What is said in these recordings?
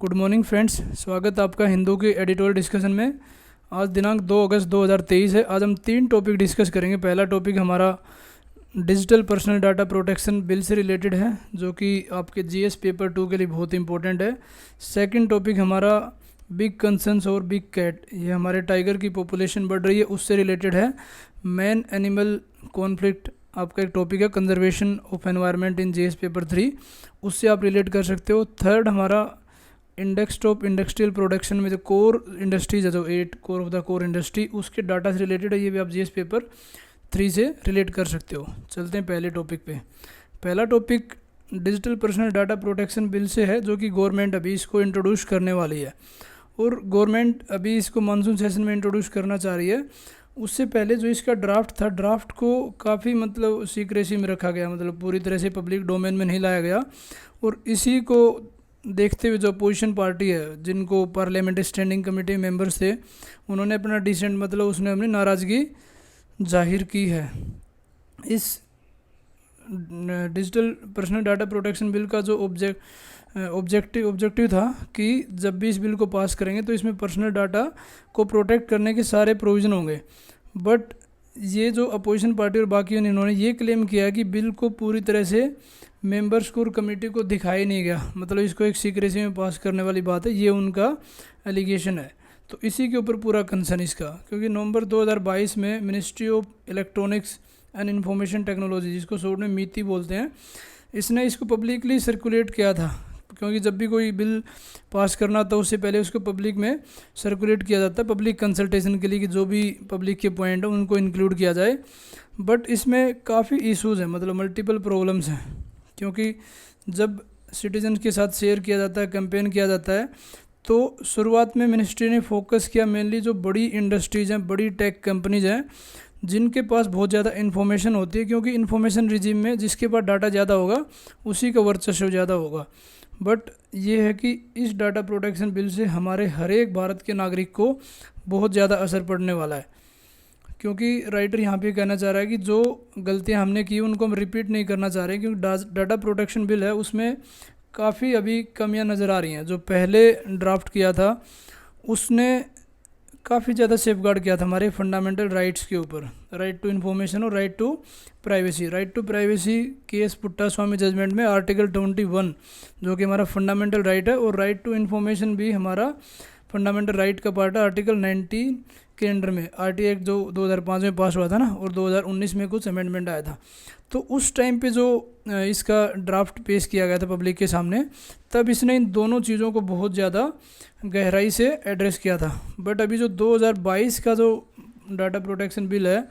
Good morning friends, स्वागत है आपका हिंदू के एडिटोरियल डिस्कशन में। आज दिनांक 2 अगस्त 2023 है। आज हम 3 टॉपिक डिस्कस करेंगे। पहला टॉपिक हमारा digital personal data protection bill से रिलेटेड है, जो कि आपके जीएस पेपर 2 के लिए बहुत इंपॉर्टेंट है। सेकंड टॉपिक हमारा बिग कंसर्न्स और बिग कैट, ये हमारे टाइगर की पॉपुलेशन बढ़ रही है, उससे रिलेटेड है। मैन एनिमल कॉन्फ्लिक्ट आपका एक टॉपिक है, conservation of environment in GS paper 3, उससे आप रिलेट कर सकते हो। थर्ड हमारा इंडेक्स ऑफ इंडस्ट्रियल प्रोडक्शन में जो कोर इंडस्ट्रीज है, जो 8 core of the core industry, उसके डाटा से रिलेटेड है। ये भी आप जीएस पेपर 3 से रिलेट कर सकते हो। चलते हैं पहले टॉपिक पे। पहला topic digital personal data protection bill से है, जो कि गवर्नमेंट अभी इसको इंट्रोड्यूस करने वाली है, और गवर्नमेंट अभी इसको मानसून सेशन में इंट्रोड्यूस करना चाह रही है। उससे पहले जो इसका ड्राफ्ट था, ड्राफ्ट को काफ़ी सीक्रेसी में रखा गया, पूरी तरह से पब्लिक डोमेन में नहीं लाया गया। और इसी को देखते हुए जो अपोजिशन पार्टी है, जिनको पार्लियामेंट्री स्टैंडिंग कमेटी मेंबर्स थे, उन्होंने अपना डिसेंट उसने अपनी नाराज़गी जाहिर की है। इस digital personal data protection bill का जो ऑब्जेक्टिव था कि जब भी इस बिल को पास करेंगे तो इसमें पर्सनल डाटा को प्रोटेक्ट करने के सारे प्रोविज़न होंगे। बट ये जो अपोजिशन पार्टी और बाकी इन्होंने ये क्लेम किया कि बिल को पूरी तरह से मेंबर्स को और कमेटी को दिखाई नहीं गया, इसको एक सीक्रेसी में पास करने वाली बात है, ये उनका एलिगेशन है। तो इसी के ऊपर पूरा कंसर्न इसका, क्योंकि नवंबर 2022 में ministry of electronics and information technology, जिसको शॉर्ट में मीती बोलते हैं, इसने इसको पब्लिकली सर्कुलेट किया था। क्योंकि जब भी कोई बिल पास करना था उससे पहले उसको पब्लिक में सर्कुलेट किया जाता है, पब्लिक कंसल्टेशन के लिए, कि जो भी पब्लिक के पॉइंट है उनको इंक्लूड किया जाए। बट इसमें काफ़ी इश्यूज़ हैं, मल्टीपल प्रॉब्लम्स हैं, क्योंकि जब सिटीजन के साथ शेयर किया जाता है, कैंपेन किया जाता है, तो शुरुआत में मिनिस्ट्री ने फोकस किया मेनली जो बड़ी इंडस्ट्रीज़ हैं, बड़ी टेक कंपनीज हैं, जिनके पास बहुत ज़्यादा इन्फॉर्मेशन होती है, क्योंकि इन्फॉर्मेशन रिजीम में जिसके पास डाटा ज़्यादा होगा उसी का वर्चस्व ज़्यादा होगा। बट ये है कि इस डाटा प्रोटेक्शन बिल से हमारे हर एक भारत के नागरिक को बहुत ज़्यादा असर पड़ने वाला है, क्योंकि राइटर यहाँ पे कहना चाह रहा है कि जो गलतियाँ हमने की उनको हम रिपीट नहीं करना चाह रहे, क्योंकि डाटा प्रोटेक्शन बिल है उसमें काफ़ी अभी कमियाँ नज़र आ रही हैं। जो पहले ड्राफ्ट किया था उसने काफ़ी ज़्यादा सेफगार्ड किया था हमारे फंडामेंटल राइट्स के ऊपर, राइट टू इन्फॉर्मेशन और right to privacy. Right to privacy KS Puttaswamy judgment में आर्टिकल 21, जो कि हमारा फंडामेंटल राइट है, और राइट टू इन्फॉर्मेशन भी हमारा फंडामेंटल राइट का पार्ट है, आर्टिकल 19 के अंडर में। आरटीआई एक्ट जो 2005 में पास हुआ था ना, और 2019 में कुछ अमेंडमेंट आया था। तो उस टाइम पे जो इसका ड्राफ्ट पेश किया गया था पब्लिक के सामने, तब इसने इन दोनों चीज़ों को बहुत ज़्यादा गहराई से एड्रेस किया था। बट अभी जो 2022 का जो डाटा प्रोटेक्शन बिल है,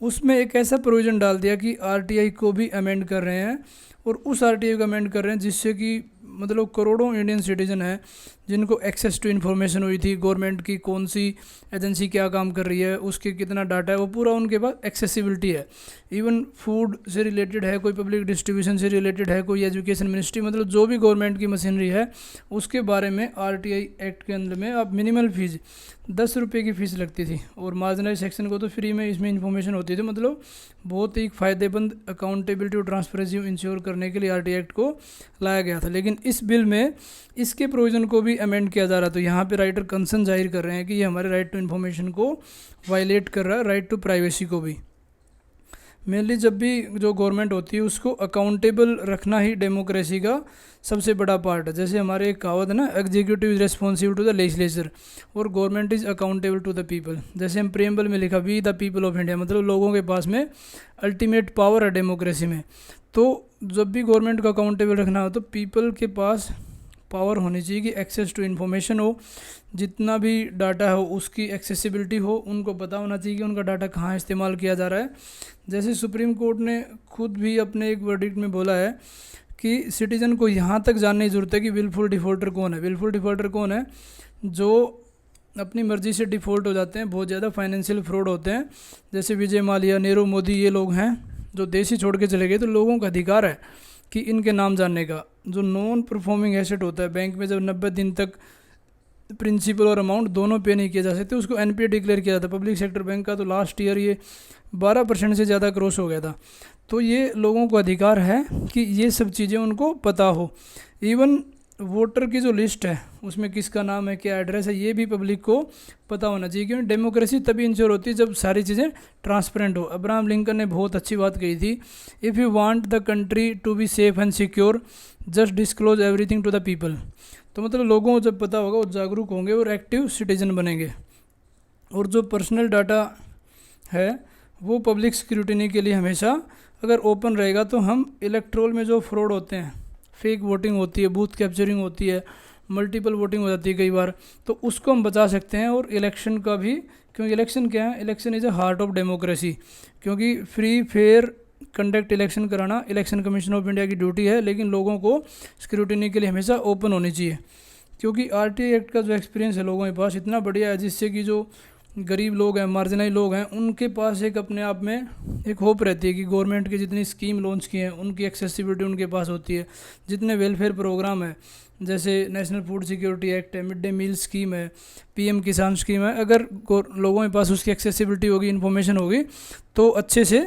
उसमें एक ऐसा प्रोविज़न डाल दिया कि आरटीआई को भी अमेंड कर रहे हैं, और उस आरटीआई को अमेंड कर रहे हैं जिससे कि करोड़ों इंडियन सिटीजन हैं जिनको एक्सेस टू इन्फॉर्मेशन हुई थी, गवर्नमेंट की कौन सी एजेंसी क्या काम कर रही है, उसके कितना डाटा है, वो पूरा उनके पास एक्सेसिबिलिटी है। इवन फूड से रिलेटेड है, कोई पब्लिक डिस्ट्रीब्यूशन से रिलेटेड है, कोई एजुकेशन मिनिस्ट्री, जो भी गवर्नमेंट की मशीनरी है उसके बारे में आरटीआई एक्ट के अंदर में आप मिनिमल फीस 10 रुपये की फ़ीस लगती थी, और मार्जिनलाइज सेक्शन को तो फ्री में इसमें इन्फॉर्मेशन होती थी। बहुत ही फ़ायदेमंद अकाउंटेबिलिटी और ट्रांसपेरेंसी इंश्योर करने के लिए आरटीआई एक्ट को लाया गया था। लेकिन इस बिल में इसके प्रोविज़न को भी अमेंड किया जा रहा, तो यहाँ पे राइटर कंसर्न जाहिर कर रहे हैं कि ये हमारे राइट टू इन्फॉर्मेशन को वायलेट कर रहा है, राइट टू प्राइवेसी को भी। मेनली जब भी जो गवर्नमेंट होती है उसको अकाउंटेबल रखना ही डेमोक्रेसी का सबसे बड़ा पार्ट है। जैसे हमारे एक कहावत है ना, executive is responsible to the legislature और government is accountable to the people. जैसे हम प्रेम्बल में लिखा, we the people of India, लोगों के पास में अल्टीमेट पावर है डेमोक्रेसी में। तो जब भी गवर्नमेंट को अकाउंटेबल रखना हो तो पीपल के पास पावर होनी चाहिए कि एक्सेस टू इन्फॉर्मेशन हो, जितना भी डाटा हो उसकी एक्सेसिबिलिटी हो, उनको पता होना चाहिए कि उनका डाटा कहाँ इस्तेमाल किया जा रहा है। जैसे सुप्रीम कोर्ट ने खुद भी अपने एक वर्डिक्ट में बोला है कि सिटीजन को यहाँ तक जानने की ज़रूरत है कि विलफुल डिफ़ॉल्टर कौन है। विलफुल डिफ़ॉल्टर कौन है? जो अपनी मर्ज़ी से डिफ़ॉल्ट हो जाते हैं, बहुत ज़्यादा फाइनेंशियल फ्रॉड होते हैं, जैसे विजय माल्या, नीरव मोदी, ये लोग हैं जो देश ही छोड़ के चले गए। तो लोगों का अधिकार है कि इनके नाम जानने का। जो नॉन परफॉर्मिंग एसेट होता है बैंक में, जब 90 दिन तक प्रिंसिपल और अमाउंट दोनों पे नहीं किए जा सकते, उसको एनपीए डिक्लेयर किया जाता है। पब्लिक सेक्टर बैंक का तो लास्ट ईयर ये 12% से ज़्यादा क्रॉस हो गया था। तो ये लोगों को अधिकार है कि ये सब चीज़ें उनको पता हो। इवन वोटर की जो लिस्ट है उसमें किसका नाम है, क्या एड्रेस है, ये भी पब्लिक को पता होना चाहिए, क्योंकि डेमोक्रेसी तभी इंश्योर होती है जब सारी चीज़ें ट्रांसपेरेंट हो। अब्राहम लिंकन ने बहुत अच्छी बात कही थी, if you want the country to be safe and secure just disclose everything to the people. तो मतलब लोगों को जब पता होगा वो जागरूक होंगे और एक्टिव सिटीजन बनेंगे। और जो पर्सनल डाटा है वो पब्लिक स्क्रूटिनी के लिए हमेशा अगर ओपन रहेगा तो हम इलेक्ट्रोल में जो फ्रॉड होते हैं, फेक वोटिंग होती है, बूथ कैप्चरिंग होती है, मल्टीपल वोटिंग हो जाती है कई बार, तो उसको हम बचा सकते हैं। और इलेक्शन का भी, क्योंकि इलेक्शन क्या है, election is a heart of democracy, क्योंकि फ्री फेयर कंडक्ट इलेक्शन कराना इलेक्शन कमीशन ऑफ इंडिया की ड्यूटी है, लेकिन लोगों को स्क्रूटिनी के लिए हमेशा ओपन होनी चाहिए। क्योंकि आरटीआई एक्ट का जो एक्सपीरियंस है लोगों के पास इतना बढ़िया है, जिससे कि जो गरीब लोग हैं, मार्जिनाइज लोग हैं, उनके पास एक अपने आप में एक होप रहती है कि गवर्नमेंट की जितनी स्कीम लॉन्च की हैं उनकी एक्सेसिबिलिटी उनके पास होती है। जितने वेलफेयर प्रोग्राम है, जैसे नेशनल फूड सिक्योरिटी एक्ट है, मिड डे मील स्कीम है, पीएम किसान स्कीम है, अगर लोगों के पास उसकी एक्सेसिबिलिटी होगी, इन्फॉर्मेशन होगी, तो अच्छे से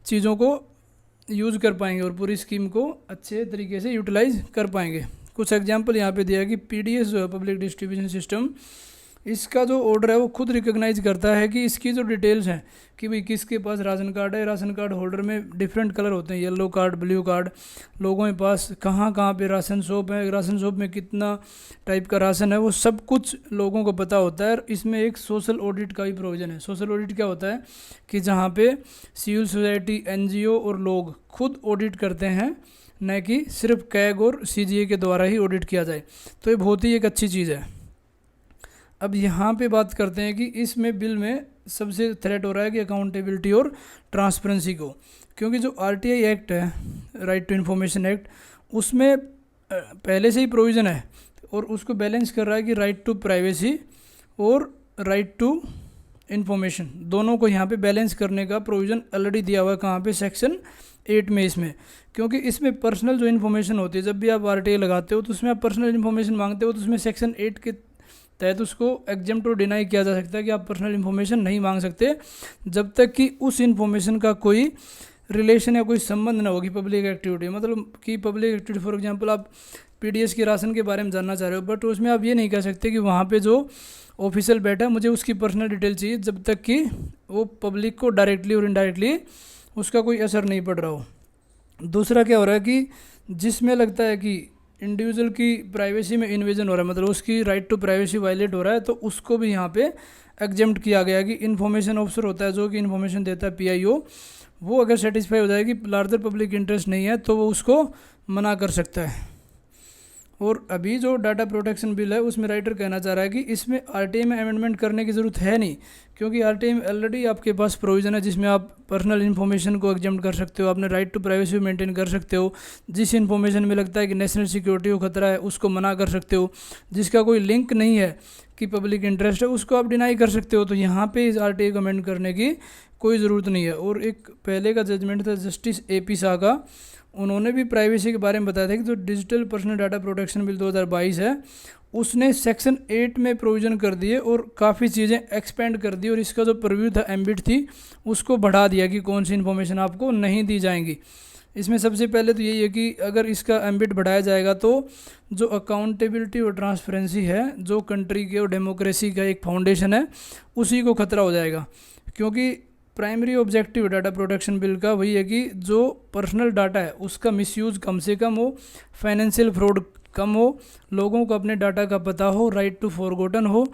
चीज़ों को यूज़ कर पाएंगे और पूरी स्कीम को अच्छे तरीके से यूटिलाइज कर पाएंगे। कुछ एग्जांपल यहाँ पे दिया है कि पीडीएस जो है, पब्लिक डिस्ट्रीब्यूशन सिस्टम, इसका जो ऑर्डर है वो खुद रिकॉग्नाइज करता है कि इसकी जो डिटेल्स हैं कि भाई किसके पास राशन कार्ड है, राशन कार्ड होल्डर में डिफरेंट कलर होते हैं, येलो कार्ड, ब्लू कार्ड, लोगों के पास कहाँ कहाँ पे राशन शॉप है, राशन शॉप में कितना टाइप का राशन है, वो सब कुछ लोगों को पता होता है। और इसमें एक सोशल ऑडिट का भी प्रोविजन है। सोशल ऑडिट क्या होता है कि जहाँ पे सिविल सोसाइटी, एनजीओ और लोग खुद ऑडिट करते हैं, न कि सिर्फ कैग और सीजीए के द्वारा ही ऑडिट किया जाए। तो ये बहुत ही एक अच्छी चीज़ है। अब यहाँ पे बात करते हैं कि इसमें बिल में सबसे थ्रेट हो रहा है कि अकाउंटेबिलिटी और ट्रांसपेरेंसी को, क्योंकि जो आरटीआई एक्ट है, राइट टू इन्फॉर्मेशन एक्ट, उसमें पहले से ही प्रोविज़न है और उसको बैलेंस कर रहा है कि राइट टू प्राइवेसी और राइट टू इन्फॉर्मेशन, दोनों को यहाँ पे बैलेंस करने का प्रोविज़न ऑलरेडी दिया हुआ है। कहाँ पे? सेक्शन 8 में इसमें, क्योंकि इसमें पर्सनल जो इन्फॉर्मेशन होती है, जब भी आप आरटीआई लगाते हो तो उसमें आप पर्सनल इन्फॉर्मेशन मांगते हो, तो उसमें सेक्शन 8 के तहत उसको एग्जेम्प्ट और डिनाई किया जा सकता है कि आप पर्सनल इन्फॉर्मेशन नहीं मांग सकते जब तक कि उस इन्फॉर्मेशन का कोई रिलेशन या कोई संबंध ना होगी पब्लिक एक्टिविटी। मतलब कि पब्लिक एक्टिविटी, फॉर एग्जांपल आप पीडीएस के राशन के बारे में जानना चाह रहे हो, बट उसमें आप ये नहीं कह सकते कि वहाँ पे जो ऑफिशियल बैठा है मुझे उसकी पर्सनल डिटेल चाहिए, जब तक कि वो पब्लिक को डायरेक्टली और इनडायरेक्टली उसका कोई असर नहीं पड़ रहा हो। दूसरा क्या हो रहा है कि जिसमें लगता है कि इंडिविजुअल की प्राइवेसी में इन्वेजन हो रहा है, मतलब उसकी राइट टू प्राइवेसी वायलेट हो रहा है, तो उसको भी यहाँ पे एग्जेम्प्ट किया गया कि इन्फॉर्मेशन ऑफिसर होता है जो कि इन्फॉर्मेशन देता है, पीआईओ, वो अगर सेटिस्फाई हो जाए कि लार्जर पब्लिक इंटरेस्ट नहीं है तो वो उसको मना कर सकता है। और अभी जो डाटा प्रोटेक्शन बिल है उसमें राइटर कहना चाह रहा है कि इसमें आरटीआई में अमेंडमेंट करने की ज़रूरत है नहीं, क्योंकि आरटीआई में ऑलरेडी आपके पास प्रोविज़न है जिसमें आप पर्सनल इन्फॉर्मेशन को एग्जेम्प्ट कर सकते हो, अपने राइट टू प्राइवेसी मेंटेन कर सकते हो, जिस इन्फॉर्मेशन में लगता है कि नेशनल सिक्योरिटी को खतरा है उसको मना कर सकते हो, जिसका कोई लिंक नहीं है कि पब्लिक इंटरेस्ट है उसको आप डिनाई कर सकते हो। तो यहाँ पे इस आरटीआई को अमेंड करने की कोई ज़रूरत नहीं है। और एक पहले का जजमेंट था जस्टिस एपी शाह का, उन्होंने भी प्राइवेसी के बारे में बताया था कि जो digital personal data protection bill 2022 है उसने सेक्शन 8 में प्रोविज़न कर दिए और काफ़ी चीज़ें एक्सपेंड कर दी, और इसका जो प्रीव्यू था, एम्बिट थी, उसको बढ़ा दिया कि कौन सी इन्फॉर्मेशन आपको नहीं दी जाएंगी। इसमें सबसे पहले तो यही है कि अगर इसका एम्बिट बढ़ाया जाएगा तो जो अकाउंटेबिलिटी और ट्रांसपेरेंसी है, जो कंट्री के और डेमोक्रेसी का एक फाउंडेशन है, उसी को खतरा हो जाएगा। क्योंकि primary objective data protection bill का वही है कि जो पर्सनल डाटा है उसका मिसयूज़ कम से कम हो, फाइनेंशियल फ्रॉड कम हो, लोगों को अपने डाटा का पता हो, राइट टू फॉरगॉटन हो,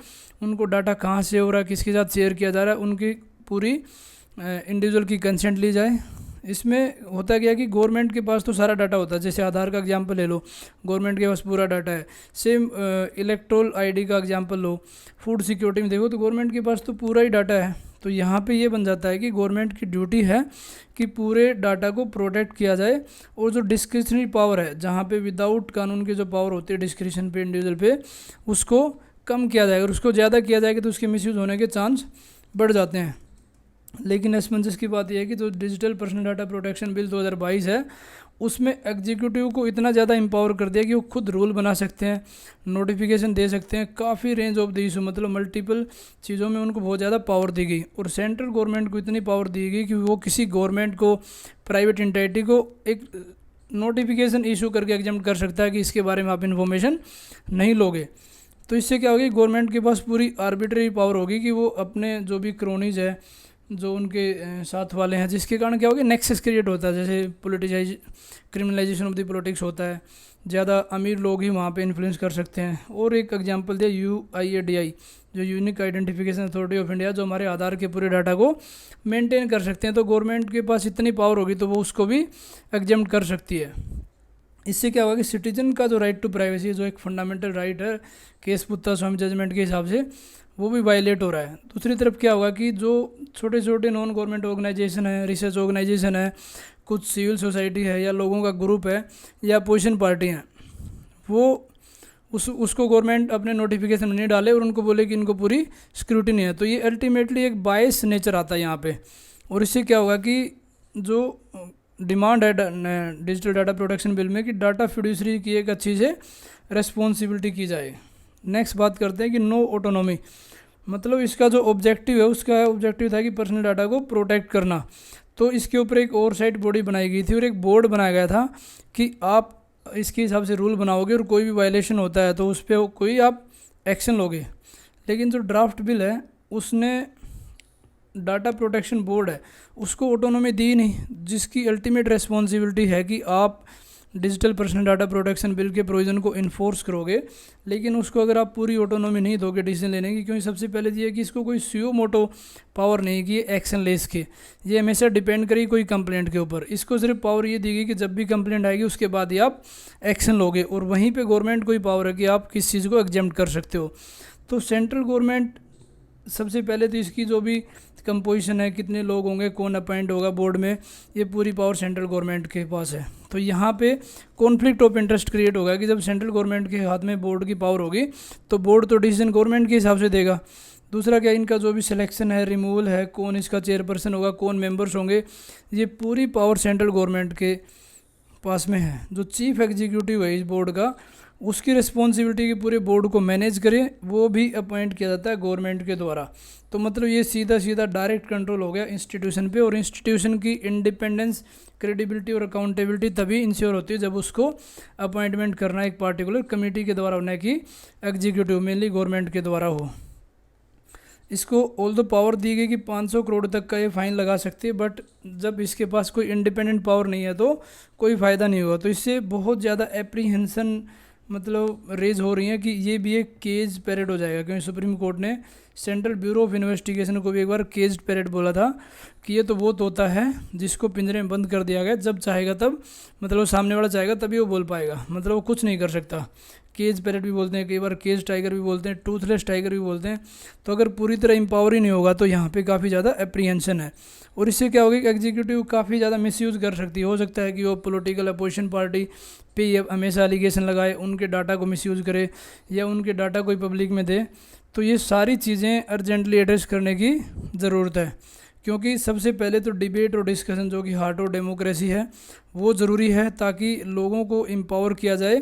उनको डाटा कहाँ से हो रहा है, किसके साथ शेयर किया जा रहा है, उनकी पूरी इंडिविजुअल की कंसेंट ली जाए। इसमें होता क्या है कि गवर्नमेंट के पास तो सारा डाटा होता है, जैसे आधार का एग्जांपल ले लो, गवर्नमेंट के पास पूरा डाटा है। सेम इलेक्ट्रोल आईडी का एग्जांपल लो, फूड सिक्योरिटी में देखो तो गवर्नमेंट के पास तो पूरा ही डाटा है। तो यहाँ पे ये बन जाता है कि गवर्नमेंट की ड्यूटी है कि पूरे डाटा को प्रोटेक्ट किया जाए, और जो डिस्क्रिशनरी पावर है, जहाँ पे विदाउट कानून की जो पावर होती है डिस्क्रिशन पे, इंडिविजुअल पे, उसको कम किया जाएगा। और उसको ज़्यादा किया जाएगा तो उसके मिसयूज़ होने के चांस बढ़ जाते हैं। लेकिन असमंजस की बात यह है कि जो digital personal data protection bill 2022 है उसमें एग्जीक्यूटिव को इतना ज़्यादा एम्पावर कर दिया कि वो खुद रूल बना सकते हैं, नोटिफिकेशन दे सकते हैं, काफ़ी रेंज ऑफ द इशू, मतलब मल्टीपल चीज़ों में उनको बहुत ज़्यादा पावर दी गई। और सेंट्रल गवर्नमेंट को इतनी पावर दी गई कि वो किसी गवर्नमेंट को, प्राइवेट एंटिटी को एक नोटिफिकेशन इशू करके एग्जाम कर सकता है कि इसके बारे में आप इन्फॉर्मेशन नहीं लोगे। तो इससे क्या होगी, गवर्नमेंट के पास पूरी आर्बिट्रेरी पावर होगी कि वो अपने जो भी क्रोनीज है, जो उनके साथ वाले हैं, जिसके कारण क्या होगा, नेक्सस क्रिएट होता है, जैसे politicise criminalisation of the politics होता है, ज़्यादा अमीर लोग ही वहाँ पे इन्फ्लुएंस कर सकते हैं। और एक एग्जांपल दिया UIADI, जो unique identification authority of India, जो हमारे आधार के पूरे डाटा को मेंटेन कर सकते हैं। तो गवर्नमेंट के पास इतनी पावर होगी तो वो उसको भी एग्जाम कर सकती है। इससे क्या होगा कि सिटीजन का जो राइट टू प्राइवेसी, जो एक फंडामेंटल राइट है केस पुत्ता स्वामी जजमेंट के हिसाब से, वो भी वायलेट हो रहा है। दूसरी तरफ क्या होगा कि जो छोटे छोटे नॉन गवर्नमेंट ऑर्गेनाइजेशन है, रिसर्च ऑर्गेनाइजेशन है, कुछ सिविल सोसाइटी है, या लोगों का ग्रुप है, या अपोजिशन पार्टी हैं, वो उसको गवर्नमेंट अपने नोटिफिकेशन में नहीं डाले और उनको बोले कि इनको पूरी स्क्रूटिनी है। तो ये अल्टीमेटली एक बायस नेचर आता है यहाँ पे। और इससे क्या होगा कि जो डिमांड है डिजिटल डाटा प्रोटेक्शन बिल में कि डाटा फिड्यूसरी की एक अच्छी से रेस्पॉन्सिबिलिटी की जाए। नेक्स्ट बात करते हैं कि नो ऑटोनॉमी, मतलब इसका जो ऑब्जेक्टिव है, उसका ऑब्जेक्टिव था कि पर्सनल डाटा को प्रोटेक्ट करना। तो इसके ऊपर एक ओवरसाइट बॉडी बनाई गई थी और एक बोर्ड बनाया गया था कि आप इसके हिसाब से रूल बनाओगे और कोई भी वायलेशन होता है तो उस पर कोई आप एक्शन लोगे। लेकिन जो ड्राफ्ट बिल है उसने डाटा प्रोटेक्शन बोर्ड है उसको ऑटोनॉमी दी नहीं, जिसकी अल्टीमेट रेस्पॉन्सिबिलिटी है कि आप digital personal data protection bill के प्रोविज़न को इन्फोर्स करोगे। लेकिन उसको अगर आप पूरी ऑटोनॉमी नहीं दोगे डिसीजन लेने की, क्योंकि सबसे पहले ये है कि इसको कोई सुयो मोटो पावर नहीं कि एक्शन ले इसके, ये हमेशा डिपेंड करेगी कोई कंप्लेंट के ऊपर। इसको सिर्फ पावर ये दी गई कि जब भी कंप्लेंट आएगी उसके बाद ही आप एक्शन लोगे, और वहीं पर गवर्नमेंट को ही पावर है कि आप किस चीज़ को एग्जेम्प्ट कर सकते हो। तो सेंट्रल गवर्नमेंट सबसे पहले तो इसकी जो भी कंपोजिशन है, कितने लोग होंगे, कौन अपॉइंट होगा बोर्ड में, ये पूरी पावर सेंट्रल गवर्नमेंट के पास है। तो यहाँ पे कॉन्फ्लिक्ट ऑफ इंटरेस्ट क्रिएट होगा कि जब सेंट्रल गवर्नमेंट के हाथ में बोर्ड की पावर होगी तो बोर्ड तो डिसीजन गवर्नमेंट के हिसाब से देगा। दूसरा क्या, इनका जो भी सिलेक्शन है, रिमूवल है, कौन इसका चेयरपर्सन होगा, कौन मेंबर्स होंगे, ये पूरी पावर सेंट्रल गवर्नमेंट के पास में है। जो चीफ एग्जीक्यूटिव है इस बोर्ड का, उसकी रिस्पॉन्सिबिलिटी कि पूरे बोर्ड को मैनेज करे, वो भी अपॉइंट किया जाता है गवर्नमेंट के द्वारा। तो मतलब ये सीधा डायरेक्ट कंट्रोल हो गया इंस्टीट्यूशन पे, और इंस्टीट्यूशन की इंडिपेंडेंस, क्रेडिबिलिटी और अकाउंटेबिलिटी तभी इंश्योर होती है जब उसको अपॉइंटमेंट करना एक पार्टिकुलर कमेटी के द्वारा होना कि एग्जीक्यूटिव मेनली गवर्नमेंट के द्वारा हो। इसको ऑल द पावर दी गई कि 500 करोड़ तक का ये फाइन लगा सकती है, बट जब इसके पास कोई इंडिपेंडेंट पावर नहीं है तो कोई फ़ायदा नहीं होगा। तो इससे बहुत ज़्यादा एप्रीहेंशन मतलब रेज हो रही है कि ये भी एक केज पीरियड हो जाएगा, क्योंकि सुप्रीम कोर्ट ने सेंट्रल ब्यूरो ऑफ इन्वेस्टिगेशन को भी एक बार केज पीरियड बोला था कि ये तो वो तोता है जिसको पिंजरे में बंद कर दिया गया, जब चाहेगा तब, मतलब सामने वाला चाहेगा तभी वो बोल पाएगा, मतलब वो कुछ नहीं कर सकता। केज पैरेट भी बोलते हैं, कई बार केज टाइगर भी बोलते हैं, टूथलेस टाइगर भी बोलते हैं। तो अगर पूरी तरह एम्पावर ही नहीं होगा तो यहाँ पे काफ़ी ज़्यादा एप्रीहेंशन है। और इससे क्या होगा कि एग्जीक्यूटिव काफ़ी ज़्यादा मिसयूज़ कर सकती है। हो सकता है कि वो पॉलिटिकल अपोजिशन पार्टी पे ये हमेशा एलिगेशन लगाए, उनके डाटा को मिसयूज़ करे या उनके डाटा कोई पब्लिक में दे। तो ये सारी चीज़ें अर्जेंटली एड्रेस करने की ज़रूरत है, क्योंकि सबसे पहले तो डिबेट और डिस्कशन जो कि हार्ट ऑफ डेमोक्रेसी है वो ज़रूरी है, ताकि लोगों को एम्पावर किया जाए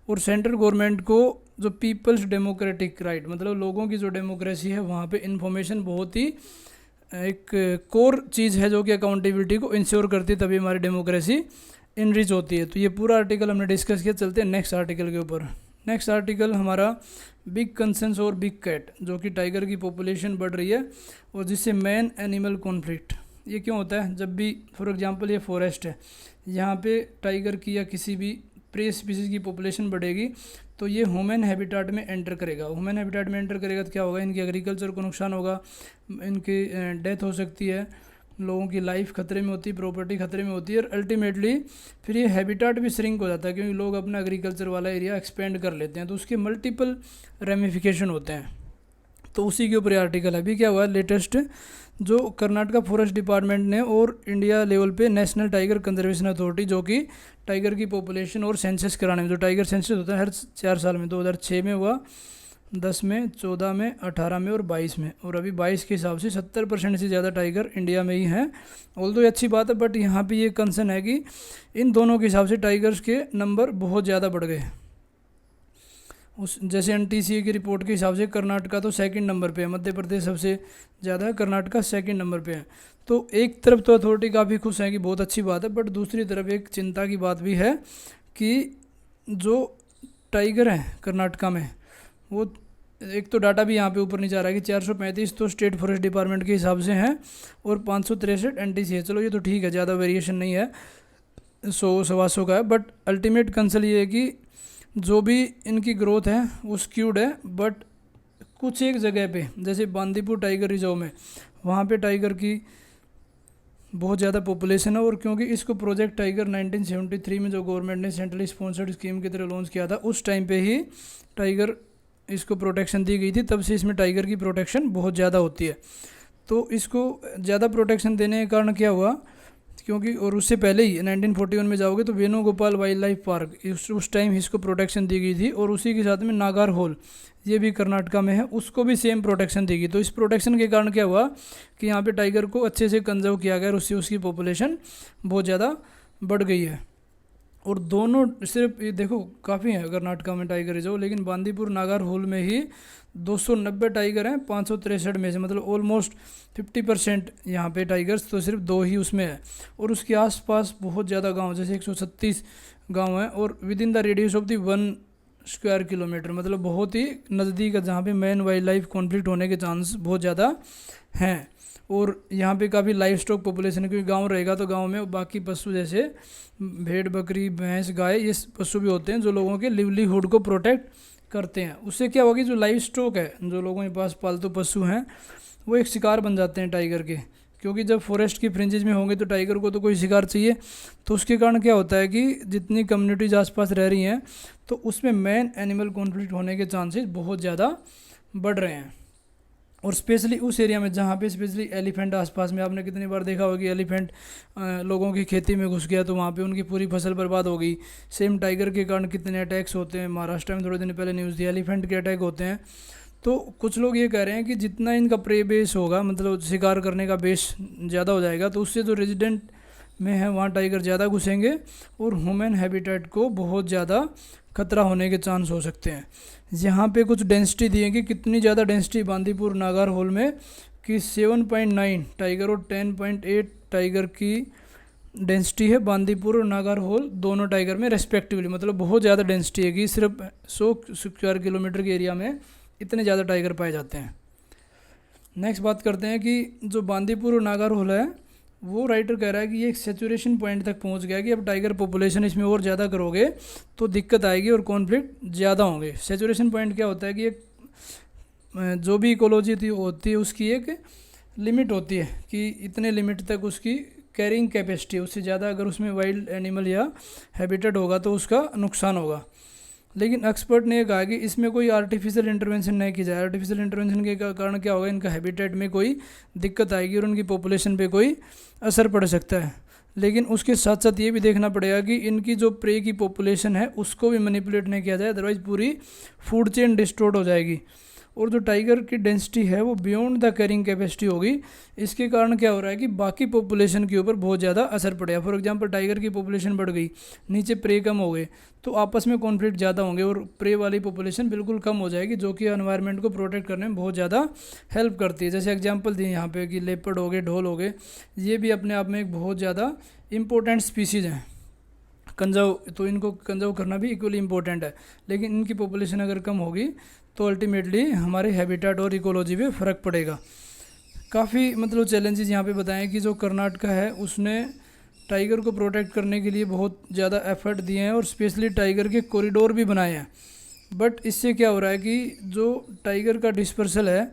और सेंट्रल गवर्नमेंट को जो पीपल्स डेमोक्रेटिक राइट, मतलब लोगों की जो डेमोक्रेसी है वहाँ पे इंफॉर्मेशन बहुत ही एक कोर चीज़ है जो कि अकाउंटेबिलिटी को इंश्योर करती है, तभी हमारी डेमोक्रेसी इनरिच होती है। तो ये पूरा आर्टिकल हमने डिस्कस किया। चलते हैं नेक्स्ट आर्टिकल के ऊपर। नेक्स्ट आर्टिकल हमारा बिग कंसर्न्स और बिग कैट, जो कि टाइगर की पॉपुलेशन बढ़ रही है और जिससे मैन एनिमल कॉन्फ्लिक्ट। ये क्यों होता है? जब भी फॉर एग्जांपल ये फॉरेस्ट है, यहाँ पे टाइगर की या किसी भी प्रे स्पीसीज की पॉपुलेशन बढ़ेगी तो ये ह्यूमन हैबिटाट में एंटर करेगा। ह्यूमन हैबिटाट में एंटर करेगा तो क्या होगा? इनकी एग्रीकल्चर को नुकसान होगा, इनकी डेथ हो सकती है, लोगों की लाइफ खतरे में होती है, प्रॉपर्टी खतरे में होती है, और अल्टीमेटली फिर ये हैबिटाट भी श्रिंक हो जाता है, क्योंकि लोग अपना एग्रीकल्चर वाला एरिया एक्सपेंड कर लेते हैं, तो उसके मल्टीपल रेमिफिकेशन होते हैं। तो उसी के ऊपर आर्टिकल है। अभी क्या हुआ लेटेस्ट, जो कर्नाटका फॉरेस्ट डिपार्टमेंट ने और इंडिया लेवल पे नेशनल टाइगर कंजर्वेशन अथॉरिटी, जो कि टाइगर की पॉपुलेशन और सेंसस कराने में, जो टाइगर सेंसस होता है हर 4 साल में, 2006 में हुआ, 10 में, 14 में, 18 में और 22 में, और अभी 22 के हिसाब से 70% से ज़्यादा टाइगर इंडिया में ही हैं। ऑल्दो ये अच्छी बात है, बट यहाँ पे ये कंसर्न है कि इन दोनों के हिसाब से टाइगर्स के नंबर बहुत ज़्यादा बढ़ गए। उस जैसे NTCA की रिपोर्ट के हिसाब से कर्नाटका तो सेकंड नंबर पे है, मध्य प्रदेश सबसे ज़्यादा है, कर्नाटका सेकंड नंबर पे है। तो एक तरफ तो अथॉरिटी काफ़ी खुश है कि बहुत अच्छी बात है, बट दूसरी तरफ एक चिंता की बात भी है कि जो टाइगर है कर्नाटका में, वो एक तो डाटा भी यहाँ पे ऊपर नहीं जा रहा है कि 435 तो स्टेट फॉरेस्ट डिपार्टमेंट के हिसाब से हैं और 563 NTCA है। चलो ये तो ठीक है, ज़्यादा वेरिएशन नहीं है, 100-125 का है, बट अल्टीमेट कंसर्न ये है कि जो भी इनकी ग्रोथ है वो स्क्यूड है। बट कुछ एक जगह पे जैसे बांदीपुर टाइगर रिजर्व में, वहाँ पे टाइगर की बहुत ज़्यादा पॉपुलेशन है, और क्योंकि इसको प्रोजेक्ट टाइगर 1973 में जो गवर्नमेंट ने सेंट्रली स्पॉन्सर्ड स्कीम की तरह लॉन्च किया था, उस टाइम पे ही टाइगर इसको प्रोटेक्शन दी गई थी, तब से इसमें टाइगर की प्रोटेक्शन बहुत ज़्यादा होती है। तो इसको ज़्यादा प्रोटेक्शन देने के कारण क्या हुआ, क्योंकि और उससे पहले ही 1941 में जाओगे तो वेणुगोपाल वाइल्ड लाइफ पार्क, उस टाइम इसको प्रोटेक्शन दी गई थी, और उसी के साथ में नागार होल, ये भी कर्नाटका में है, उसको भी सेम प्रोटेक्शन दी गई। तो इस प्रोटेक्शन के कारण क्या हुआ कि यहाँ पे टाइगर को अच्छे से कंजर्व किया गया और उससे उसकी पॉपुलेशन बहुत ज़्यादा बढ़ गई है। और दोनों सिर्फ ये देखो काफ़ी हैं कर्नाटका में टाइगर रिजर्व, लेकिन बांदीपुर नागार होल में ही 290 टाइगर हैं 563 में से, मतलब ऑलमोस्ट 50% यहाँ पे टाइगर्स तो सिर्फ 2 ही उसमें है। और उसके आसपास बहुत ज़्यादा गांव, जैसे 136 गांव हैं, और with in the radius of the 1 square kilometre, मतलब बहुत ही नज़दीक है जहाँ पे मैन वाइल्ड लाइफ कॉन्फ्लिक्ट होने के चांस बहुत ज़्यादा हैं। और यहाँ पे काफ़ी लाइफ स्टॉक पॉपुलेशन है, क्योंकि गांव रहेगा तो गांव में बाकी पशु जैसे भेड़ बकरी भैंस गाय, ये पशु भी होते हैं जो लोगों के लिवलीहुड को प्रोटेक्ट करते हैं। उससे क्या होगी, जो लाइफ स्टॉक है, जो लोगों के पास पालतू पशु हैं, वो एक शिकार बन जाते हैं टाइगर के, क्योंकि जब फॉरेस्ट की फ्रिंजेज में होंगे तो टाइगर को तो कोई शिकार चाहिए। तो उसके कारण क्या होता है कि जितनी कम्युनिटीज आसपास रह रही हैं तो उसमें मैन एनिमल कॉन्फ्लिक्ट होने के चांसेस बहुत ज़्यादा बढ़ रहे हैं। और स्पेशली उस एरिया में जहाँ पे स्पेशली एलिफेंट आसपास में, आपने कितनी बार देखा होगा कि एलिफेंट लोगों की खेती में घुस गया तो वहाँ पे उनकी पूरी फसल बर्बाद हो गई। सेम टाइगर के कारण कितने अटैक्स होते हैं, महाराष्ट्र में थोड़े दिन पहले न्यूज़ थी, एलिफेंट के अटैक होते हैं। तो कुछ लोग ये कह रहे हैं कि जितना इनका प्रे बेस होगा, मतलब शिकार करने का बेस ज़्यादा हो जाएगा, तो उससे जो रेजिडेंट में है वहाँ टाइगर ज़्यादा घुसेंगे और ह्यूमन हैबिटेट को बहुत ज़्यादा खतरा होने के चांस हो सकते हैं। यहाँ पे कुछ डेंसिटी दी है कि कितनी ज़्यादा डेंसिटी बांदीपुर नागार होल में, कि 7.9 टाइगर और 10.8 टाइगर की डेंसिटी है बांदीपुर और नागार होल दोनों टाइगर में रेस्पेक्टिवली। मतलब बहुत ज़्यादा डेंसिटी है कि सिर्फ 100 स्क्वायर किलोमीटर के एरिया में इतने ज़्यादा टाइगर पाए जाते हैं। नेक्स्ट बात करते हैं कि जो बांदीपुर और नागार होल है, वो राइटर कह रहा है कि ये एक सेचुरेशन पॉइंट तक पहुंच गया कि अब टाइगर पॉपुलेशन इसमें और ज़्यादा करोगे तो दिक्कत आएगी और कॉन्फ्लिक्ट ज़्यादा होंगे। सेचुरेशन पॉइंट क्या होता है कि एक जो भी इकोलॉजी होती है उसकी एक लिमिट होती है कि इतने लिमिट तक उसकी कैरिंग कैपेसिटी, उससे ज़्यादा अगर उसमें वाइल्ड एनिमल या हैबिटेट होगा तो उसका नुकसान होगा। लेकिन एक्सपर्ट ने कहा कि इसमें कोई आर्टिफिशियल इंटरवेंशन नहीं की जाए। आर्टिफिशियल इंटरवेंशन के कारण क्या होगा, इनका हैबिटेट में कोई दिक्कत आएगी और उनकी पॉपुलेशन पे कोई असर पड़ सकता है। लेकिन उसके साथ साथ ये भी देखना पड़ेगा कि इनकी जो प्रे की पॉपुलेशन है उसको भी मैनिपुलेट नहीं किया जाए, अदरवाइज पूरी फूड चेन डिस्टोर्ट हो जाएगी। और जो टाइगर की डेंसिटी है वो बियॉन्ड द कैरिंग कैपेसिटी होगी। इसके कारण क्या हो रहा है कि बाकी पॉपुलेशन के ऊपर बहुत ज़्यादा असर पड़ेगा। फॉर एग्जांपल टाइगर की पॉपुलेशन बढ़ गई, नीचे प्रे कम हो गए, तो आपस में कॉन्फ्लिक्ट ज़्यादा होंगे और प्रे वाली पॉपुलेशन बिल्कुल कम हो जाएगी, जो कि एनवायरनमेंट को प्रोटेक्ट करने में बहुत ज़्यादा हेल्प करती है। जैसे एग्जाम्पल दिए यहाँ पे कि लेपर्ड हो गए, ढोल हो गए, ये भी अपने आप में एक बहुत ज़्यादा इंपॉर्टेंट स्पीसीज़ हैं। कंजर्व, तो इनको कंजर्व करना भी इक्वली इंपॉर्टेंट है। लेकिन इनकी पॉपुलेशन अगर कम होगी तो अल्टीमेटली हमारे हैबिटेट और इकोलॉजी पे फ़र्क पड़ेगा। काफ़ी मतलब चैलेंजेस यहाँ पे बताएं कि जो कर्नाटका है उसने टाइगर को प्रोटेक्ट करने के लिए बहुत ज़्यादा एफर्ट दिए हैं और स्पेशली टाइगर के कॉरिडोर भी बनाए हैं। बट इससे क्या हो रहा है कि जो टाइगर का डिस्पर्सल है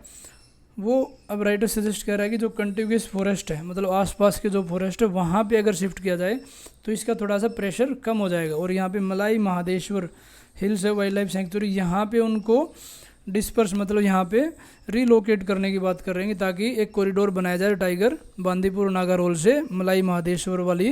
वो अब राइटर सजेस्ट कर रहा है कि जो कंटिन्यूअस फॉरेस्ट है, मतलब आसपास के जो फॉरेस्ट है वहाँ पे अगर शिफ्ट किया जाए तो इसका थोड़ा सा प्रेशर कम हो जाएगा। और यहाँ पे मलाई महादेश्वर हिल्स है वाइल्ड लाइफ सेंचुरी, यहाँ पे उनको डिस्पर्स मतलब यहाँ पे रीलोकेट करने की बात कर रहे हैं ताकि एक कॉरिडोर बनाया जाए टाइगर बांदीपुर नागार होल से मलाई महादेश्वर वाली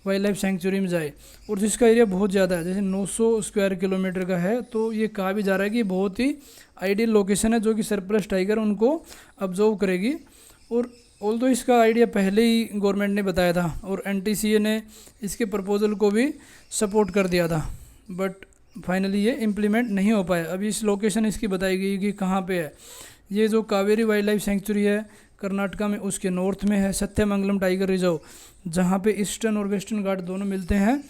वाइल्ड लाइफ सेंचुरी में जाए। और जिसका एरिया बहुत ज़्यादा है, जैसे 900 स्क्वायर किलोमीटर का है, तो ये कहा भी जा रहा है कि बहुत ही आइडियल लोकेशन है जो कि सरप्लस टाइगर उनको ऑब्जर्व करेगी। और ऑल्दो इसका आइडिया पहले ही गवर्नमेंट ने बताया था और NTCA ने इसके प्रपोजल को भी सपोर्ट कर दिया था, बट फाइनली ये इम्प्लीमेंट नहीं हो पाया। अभी इस लोकेशन इसकी बताई गई कि कहाँ पे है। ये जो कावेरी वाइल्ड लाइफ सेंचुरी है कर्नाटका में, उसके नॉर्थ में है। सत्यमंगलम टाइगर रिजर्व, जहाँ पे ईस्टर्न और वेस्टर्न घाट दोनों मिलते हैं,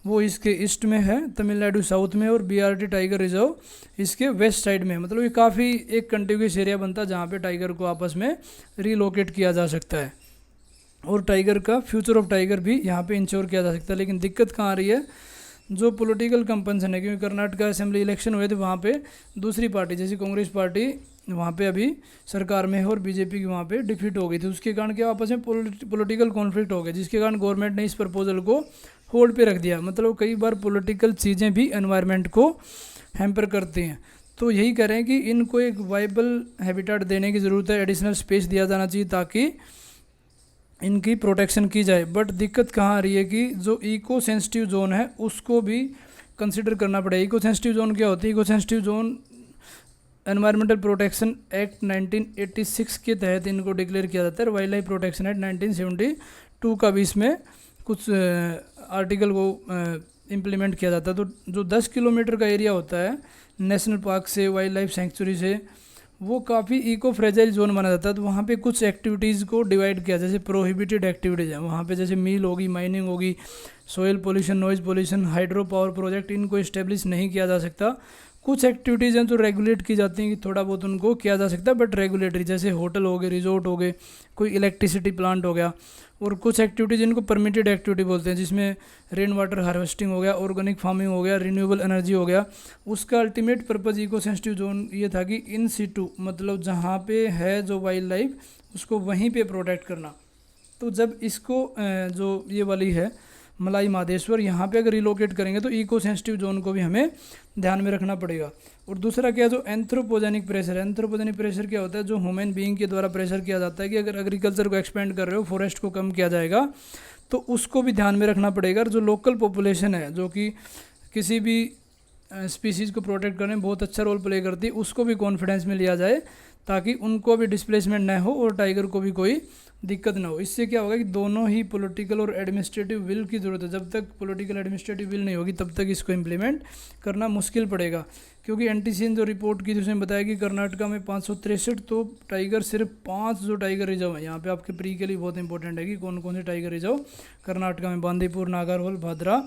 वो इसके ईस्ट में है। तमिलनाडु साउथ में, और बीआरटी टाइगर रिजर्व इसके वेस्ट साइड में। मतलब ये काफ़ी एक कंटिन्यूस एरिया बनता है जहाँ पे टाइगर को आपस में रीलोकेट किया जा सकता है, और टाइगर का फ्यूचर ऑफ टाइगर भी यहाँ पे इंश्योर किया जा सकता है। लेकिन दिक्कत कहाँ आ रही है, जो पॉलिटिकल कंपनसन है, क्योंकि कर्नाटका असेंबली इलेक्शन हुए थे, वहाँ पे दूसरी पार्टी जैसे कांग्रेस पार्टी वहाँ पे अभी सरकार में है, और बीजेपी की वहाँ पे डिफीट हो गई थी। उसके कारण क्या आपस में पॉलिटिकल कॉन्फ्लिक्ट हो गया, जिसके कारण गवर्नमेंट ने इस प्रपोजल को होल्ड पे रख दिया। मतलब कई बार पॉलिटिकल चीज़ें भी एनवायरनमेंट को हैम्पर करती हैं। तो यही कह रहे हैं कि इनको एक वाइबल हैबिटेट देने की ज़रूरत है, एडिशनल स्पेस दिया जाना चाहिए ताकि इनकी प्रोटेक्शन की जाए। बट दिक्कत कहाँ आ रही है कि जो इको सेंसिटिव जोन है उसको भी कंसिडर करना पड़ेगा। इको सेंसिटिव जोन क्या होती है? Eco sensitive zone environmental protection act 1986 के तहत इनको डिक्लेयर किया जाता है, और वाइल्ड लाइफ प्रोटेक्शन एक्ट 1972 का भी इसमें कुछ आर्टिकल को इम्प्लीमेंट किया जाता है। तो जो 10 किलोमीटर का एरिया होता है नेशनल पार्क से, वाइल्ड लाइफ सेंचुरी से, वो काफ़ी इको फ्रेजाइल जोन माना जाता है। तो वहाँ पे कुछ एक्टिविटीज़ को डिवाइड किया, जैसे प्रोहिबिटेड एक्टिविटीज़ है वहाँ पे, जैसे मील होगी, माइनिंग होगी, soil pollution, noise pollution, hydro power project, इनको इस्टेब्लिश नहीं किया जा सकता। कुछ एक्टिविटीज़ हैं जो रेगुलेट की जाती हैं कि थोड़ा बहुत उनको किया जा सकता है, बट रेगुलेटरी, जैसे होटल हो गए, रिजोर्ट हो गए, कोई इलेक्ट्रिसिटी प्लांट हो गया। और कुछ एक्टिविटीज़ इनको परमिटेड एक्टिविटी बोलते हैं, जिसमें रेन वाटर हार्वेस्टिंग हो गया, ऑर्गेनिक फार्मिंग हो गया, रिन्यूएबल एनर्जी हो गया। उसका ultimate purpose eco sensitive zone ये था कि इन सिटू, मतलब जहाँ पे है जो वाइल्ड लाइफ, उसको वहीं पे प्रोटेक्ट करना। तो जब इसको जो ये वाली है मलाई मादेश्वर, यहाँ पे अगर रिलोकेट करेंगे तो इको सेंसिटिव जोन को भी हमें ध्यान में रखना पड़ेगा। और दूसरा क्या, जो एंथ्रोपोजेनिक प्रेशर है। एंथ्रोपोजेनिक प्रेशर क्या होता है? जो ह्यूमन बीइंग के द्वारा प्रेशर किया जाता है कि अगर एग्रीकल्चर को एक्सपेंड कर रहे हो, फॉरेस्ट को कम किया जाएगा, तो उसको भी ध्यान में रखना पड़ेगा। और जो लोकल पॉपुलेशन है, जो कि किसी भी स्पीसीज़ को प्रोटेक्ट करने में बहुत अच्छा रोल प्ले करती है, उसको भी कॉन्फिडेंस में लिया जाए ताकि उनको भी डिस्प्लेसमेंट न हो और टाइगर को भी कोई दिक्कत ना हो। इससे क्या होगा कि दोनों ही पॉलिटिकल और एडमिनिस्ट्रेटिव विल की ज़रूरत है। जब तक पॉलिटिकल एडमिनिस्ट्रेटिव विल नहीं होगी तब तक इसको इम्प्लीमेंट करना मुश्किल पड़ेगा। क्योंकि एनटीसी ने जो रिपोर्ट की थी उसमें बताया कि कर्नाटका में 563 तो टाइगर, सिर्फ 5 जो टाइगर रिजर्व है, यहाँ पे आपके प्री के लिए बहुत इंपॉर्टेंट है कि कौन कौन से टाइगर रिजर्व कर्नाटका में, बांदीपुर, नागरहोल, भद्रा,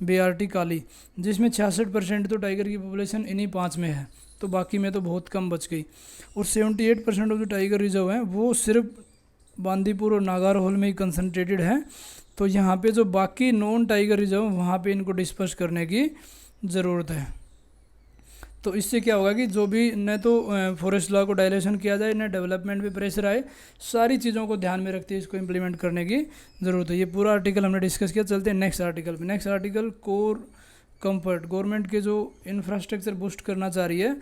बीआरटी, काली, जिसमें 66% तो टाइगर की पॉपुलेशन इन्हीं 5 में है, तो बाकी में तो बहुत कम बच गई। और 78% ऑफ जो टाइगर रिजर्व हैं वो सिर्फ बांदीपुर और नागरहोल में ही कंसंट्रेटेड है। तो यहाँ पे जो बाकी नॉन टाइगर रिजर्व, वहाँ पे इनको डिस्पर्स करने की ज़रूरत है। तो इससे क्या होगा कि जो भी न तो फॉरेस्ट लॉ को डायलेशन किया जाए, न डेवलपमेंट पे प्रेशर आए, सारी चीज़ों को ध्यान में रखते हुए इसको इम्प्लीमेंट करने की ज़रूरत है। ये पूरा आर्टिकल हमने डिस्कस किया। चलते हैं नेक्स्ट आर्टिकल पे। Next article, core comfort. Government के जो इंफ्रास्ट्रक्चर बूस्ट करना चाह रही है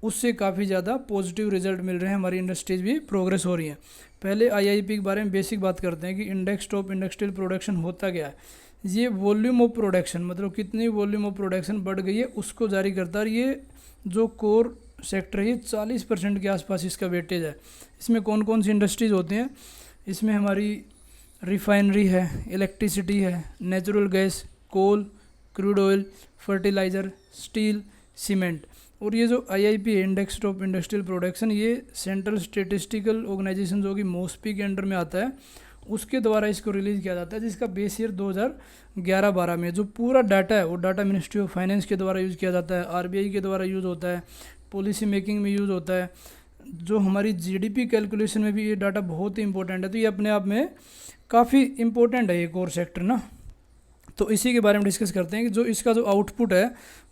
उससे काफ़ी ज़्यादा पॉजिटिव रिजल्ट मिल रहे हैं, हमारी इंडस्ट्रीज भी प्रोग्रेस हो रही हैं। पहले आईआईपी के बारे में बेसिक बात करते हैं कि इंडेक्स ऑफ इंडस्ट्रियल प्रोडक्शन होता क्या है। ये वॉल्यूम ऑफ प्रोडक्शन, मतलब कितनी वॉल्यूम ऑफ प्रोडक्शन बढ़ गई है उसको जारी करता है। ये जो कोर सेक्टर है 40% के आसपास इसका वेटेज है। इसमें कौन कौन सी इंडस्ट्रीज होती हैं? इसमें हमारी रिफाइनरी है, इलेक्ट्रिसिटी है, natural gas, coal, crude oil, fertiliser, steel, cement. और ये जो आईआईपी है, इंडेक्स ऑफ इंडस्ट्रियल प्रोडक्शन, ये सेंट्रल स्टेटिस्टिकल ऑर्गेनाइजेशन जो कि मॉस्पी के अंडर में आता है, उसके द्वारा इसको रिलीज़ किया जाता है, जिसका बेस ईयर 2011-12 में। जो पूरा डाटा है वो डाटा मिनिस्ट्री ऑफ फाइनेंस के द्वारा यूज़ किया जाता है, आरबीआई के द्वारा यूज़ होता है, पॉलिसी मेकिंग में यूज़ होता है। जो हमारी जीडीपी कैलकुलेशन में भी ये डाटा बहुत ही इंपॉर्टेंट है। तो ये अपने आप में काफ़ी इंपॉर्टेंट है ये कोर सेक्टर ना। तो इसी के बारे में डिस्कस करते हैं कि जो इसका जो आउटपुट है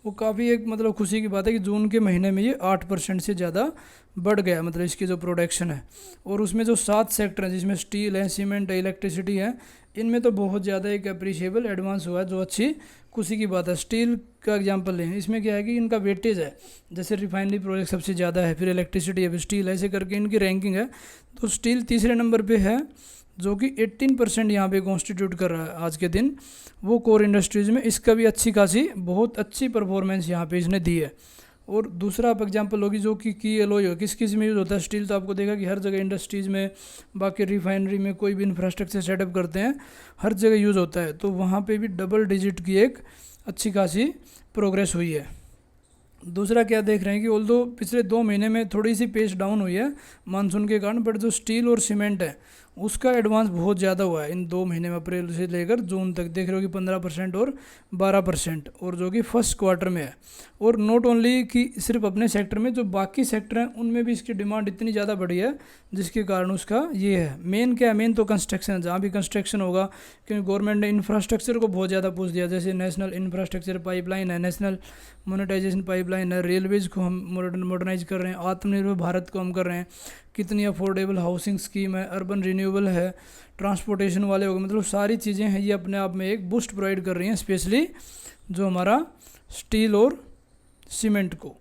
वो काफ़ी एक मतलब खुशी की बात है कि जून के महीने में ये 8% से ज़्यादा बढ़ गया, मतलब इसकी जो प्रोडक्शन है। और उसमें जो 7 सेक्टर हैं जिसमें स्टील है, सीमेंट है, इलेक्ट्रिसिटी है, इनमें तो बहुत ज़्यादा एक अप्रिशिएबल एडवांस हुआ है, जो अच्छी खुशी की बात है। स्टील का एग्जांपल लें, इसमें क्या है कि इनका वेटेज है, जैसे रिफाइनरी प्रोजेक्ट सबसे ज़्यादा है, फिर इलेक्ट्रिसिटी है, फिर स्टील, ऐसे करके इनकी रैंकिंग है। तो स्टील तीसरे नंबर पर है, जो कि 18% यहाँ पे कॉन्स्टिट्यूट कर रहा है आज के दिन, वो कोर इंडस्ट्रीज़ में। इसका भी अच्छी खासी बहुत अच्छी परफॉर्मेंस यहाँ पे इसने दी है। और दूसरा आप एग्जांपल होगी जो कि की एलॉय हो, किस किस में यूज़ होता है स्टील। तो आपको देखा कि हर जगह इंडस्ट्रीज़ में, बाकी रिफाइनरी में, कोई भी इंफ्रास्ट्रक्चर सेटअप करते हैं, हर जगह यूज़ होता है। तो वहाँ पे भी डबल डिजिट की एक अच्छी खासी प्रोग्रेस हुई है। दूसरा क्या देख रहे हैं कि ऑल्दो पिछले 2 महीने में थोड़ी सी पेस डाउन हुई है मानसून के कारण, बट जो स्टील और सीमेंट है उसका एडवांस बहुत ज़्यादा हुआ है इन 2 महीने में, अप्रैल से लेकर जून तक देख रहे हो कि 15% और 12%, और जो कि फर्स्ट क्वार्टर में है। और नॉट ओनली कि सिर्फ अपने सेक्टर में, जो बाकी सेक्टर हैं उनमें भी इसकी डिमांड इतनी ज़्यादा बढ़ी है, जिसके कारण उसका ये है। मेन क्या है, मेन तो कंस्ट्रक्शन है, जहाँ भी कंस्ट्रक्शन होगा, क्योंकि गवर्नमेंट ने इंफ्रास्ट्रक्चर को बहुत ज़्यादा पूछ दिया, जैसे नेशनल इंफ्रास्ट्रक्चर पाइपलाइन है, नेशनल मोनेटाइजेशन पाइपलाइन है, रेलवेज को हम मॉडर्नाइज कर रहे हैं, आत्मनिर्भर भारत को हम कर रहे हैं, कितनी अफोर्डेबल हाउसिंग स्कीम है, अर्बन रिन्यूएबल है, ट्रांसपोर्टेशन वाले हो गए, मतलब सारी चीज़ें हैं, ये अपने आप में एक बूस्ट प्रोवाइड कर रही हैं, स्पेशली जो हमारा स्टील और सीमेंट को।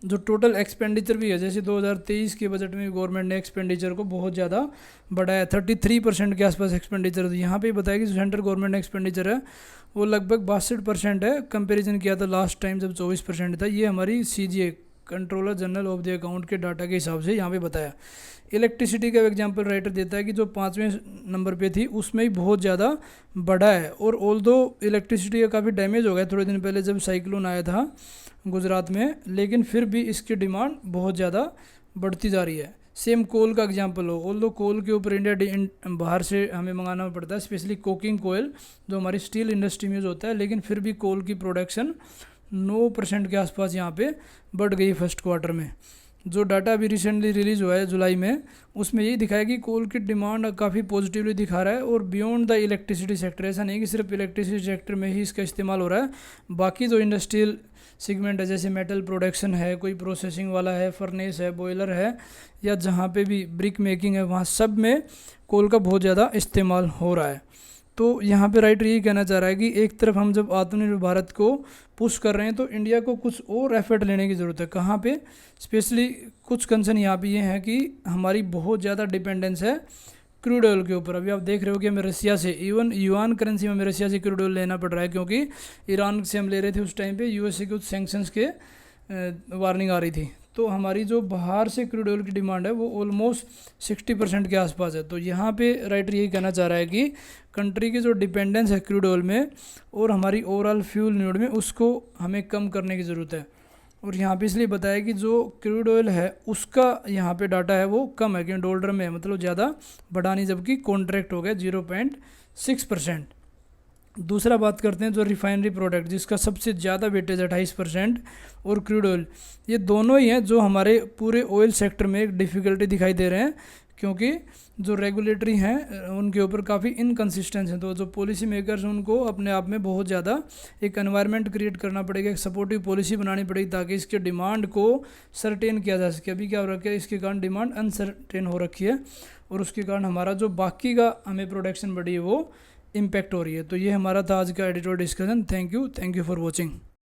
जो टोटल एक्सपेंडिचर भी है, जैसे 2023 के बजट में गवर्नमेंट ने एक्सपेंडिचर को बहुत ज़्यादा बढ़ाया, 33% के आसपास एक्सपेंडिचर। यहाँ पे बताया कि जो सेंट्रल गवर्नमेंट ने एक्सपेंडिचर है वो लगभग 62% है, कंपैरिजन किया था लास्ट टाइम जब 24% था। ये हमारी CGA controller general of the account के डाटा के हिसाब से यहाँ पे बताया। इलेक्ट्रिसिटी का एग्जांपल राइटर देता है कि जो 5वें नंबर पे थी उसमें ही बहुत ज़्यादा बढ़ा है, और ऑल्दो इलेक्ट्रिसिटी का काफ़ी डैमेज हो गया थोड़े दिन पहले जब साइक्लोन आया था गुजरात में, लेकिन फिर भी इसकी डिमांड बहुत ज़्यादा बढ़ती जा रही है। सेम कोल का एग्जांपल हो, ऑल्दो कोल के ऊपर इंडिया बाहर से हमें मंगाना पड़ता है, स्पेशली कोकिंग कोयल जो हमारी स्टील इंडस्ट्री में यूज़ होता है, लेकिन फिर भी कोल की प्रोडक्शन 9% के आसपास यहाँ पे बढ़ गई फर्स्ट क्वार्टर में। जो डाटा अभी रिसेंटली रिलीज़ हुआ है जुलाई में, उसमें यही दिखाया कि कोल की डिमांड काफ़ी पॉजिटिवली दिखा रहा है, और बियॉन्ड द इलेक्ट्रिसिटी सेक्टर, ऐसा नहीं कि सिर्फ इलेक्ट्रिसिटी सेक्टर में ही इसका इस्तेमाल हो रहा है, बाकी जो इंडस्ट्रियल सेगमेंट है, जैसे मेटल प्रोडक्शन है, कोई प्रोसेसिंग वाला है, फर्नेस है, बॉयलर है, या जहाँ पे भी ब्रिक मेकिंग है, वहाँ सब में कोल का बहुत ज़्यादा इस्तेमाल हो रहा है। तो यहाँ पे राइटर यही कहना चाह रहा है कि एक तरफ हम जब आत्मनिर्भर भारत को पुश कर रहे हैं, तो इंडिया को कुछ और एफर्ट लेने की ज़रूरत है। कहाँ पे, स्पेशली कुछ कंसर्न यहाँ पे ये है कि हमारी बहुत ज़्यादा डिपेंडेंस है क्रूड ऑयल के ऊपर। अभी आप देख रहे हो कि हमें रसिया से, इवन युआन करेंसी में हमें रसिया से क्रूड ऑयल लेना पड़ रहा है, क्योंकि ईरान से हम ले रहे थे उस टाइम पे, USA के कुछ सैंक्शंस के वार्निंग आ रही थी। तो हमारी जो बाहर से क्रूड ऑयल की डिमांड है वो ऑलमोस्ट 60% के आसपास है। तो यहाँ पे राइटर यही कहना चाह रहा है कि कंट्री की जो डिपेंडेंस है क्रूड ऑयल में और हमारी ओवरऑल फ्यूल नीड में, उसको हमें कम करने की ज़रूरत है। और यहाँ पे इसलिए बताया कि जो क्रूड ऑयल है उसका यहाँ पे डाटा है वो कम है, क्योंकि डॉलर में है, मतलब ज़्यादा बढ़ा नहीं, जबकि कॉन्ट्रैक्ट हो गया 0.6%। दूसरा बात करते हैं जो रिफाइनरी प्रोडक्ट, जिसका सबसे ज़्यादा वेटेज 28%, और क्रूड ऑयल, ये दोनों ही हैं जो हमारे पूरे ऑयल सेक्टर में एक डिफ़िकल्टी दिखाई दे रहे हैं, क्योंकि जो रेगुलेटरी हैं उनके ऊपर काफ़ी इनकन्सिस्टेंस है। तो जो पॉलिसी मेकर्स हैं उनको अपने आप में बहुत ज़्यादा एक एनवायरनमेंट क्रिएट करना पड़ेगा, एक सपोर्टिव पॉलिसी बनानी पड़ेगी, ताकि इसके डिमांड को सर्टेन किया जा सके। अभी क्या हो रखा है, इसके कारण डिमांड अनसर्टेन हो रखी है, और उसके कारण हमारा जो बाकी का हमें प्रोडक्शन बढ़ी है वो इम्पैक्ट हो रही है। तो ये हमारा था आज का editorial discussion. Thank you for watching.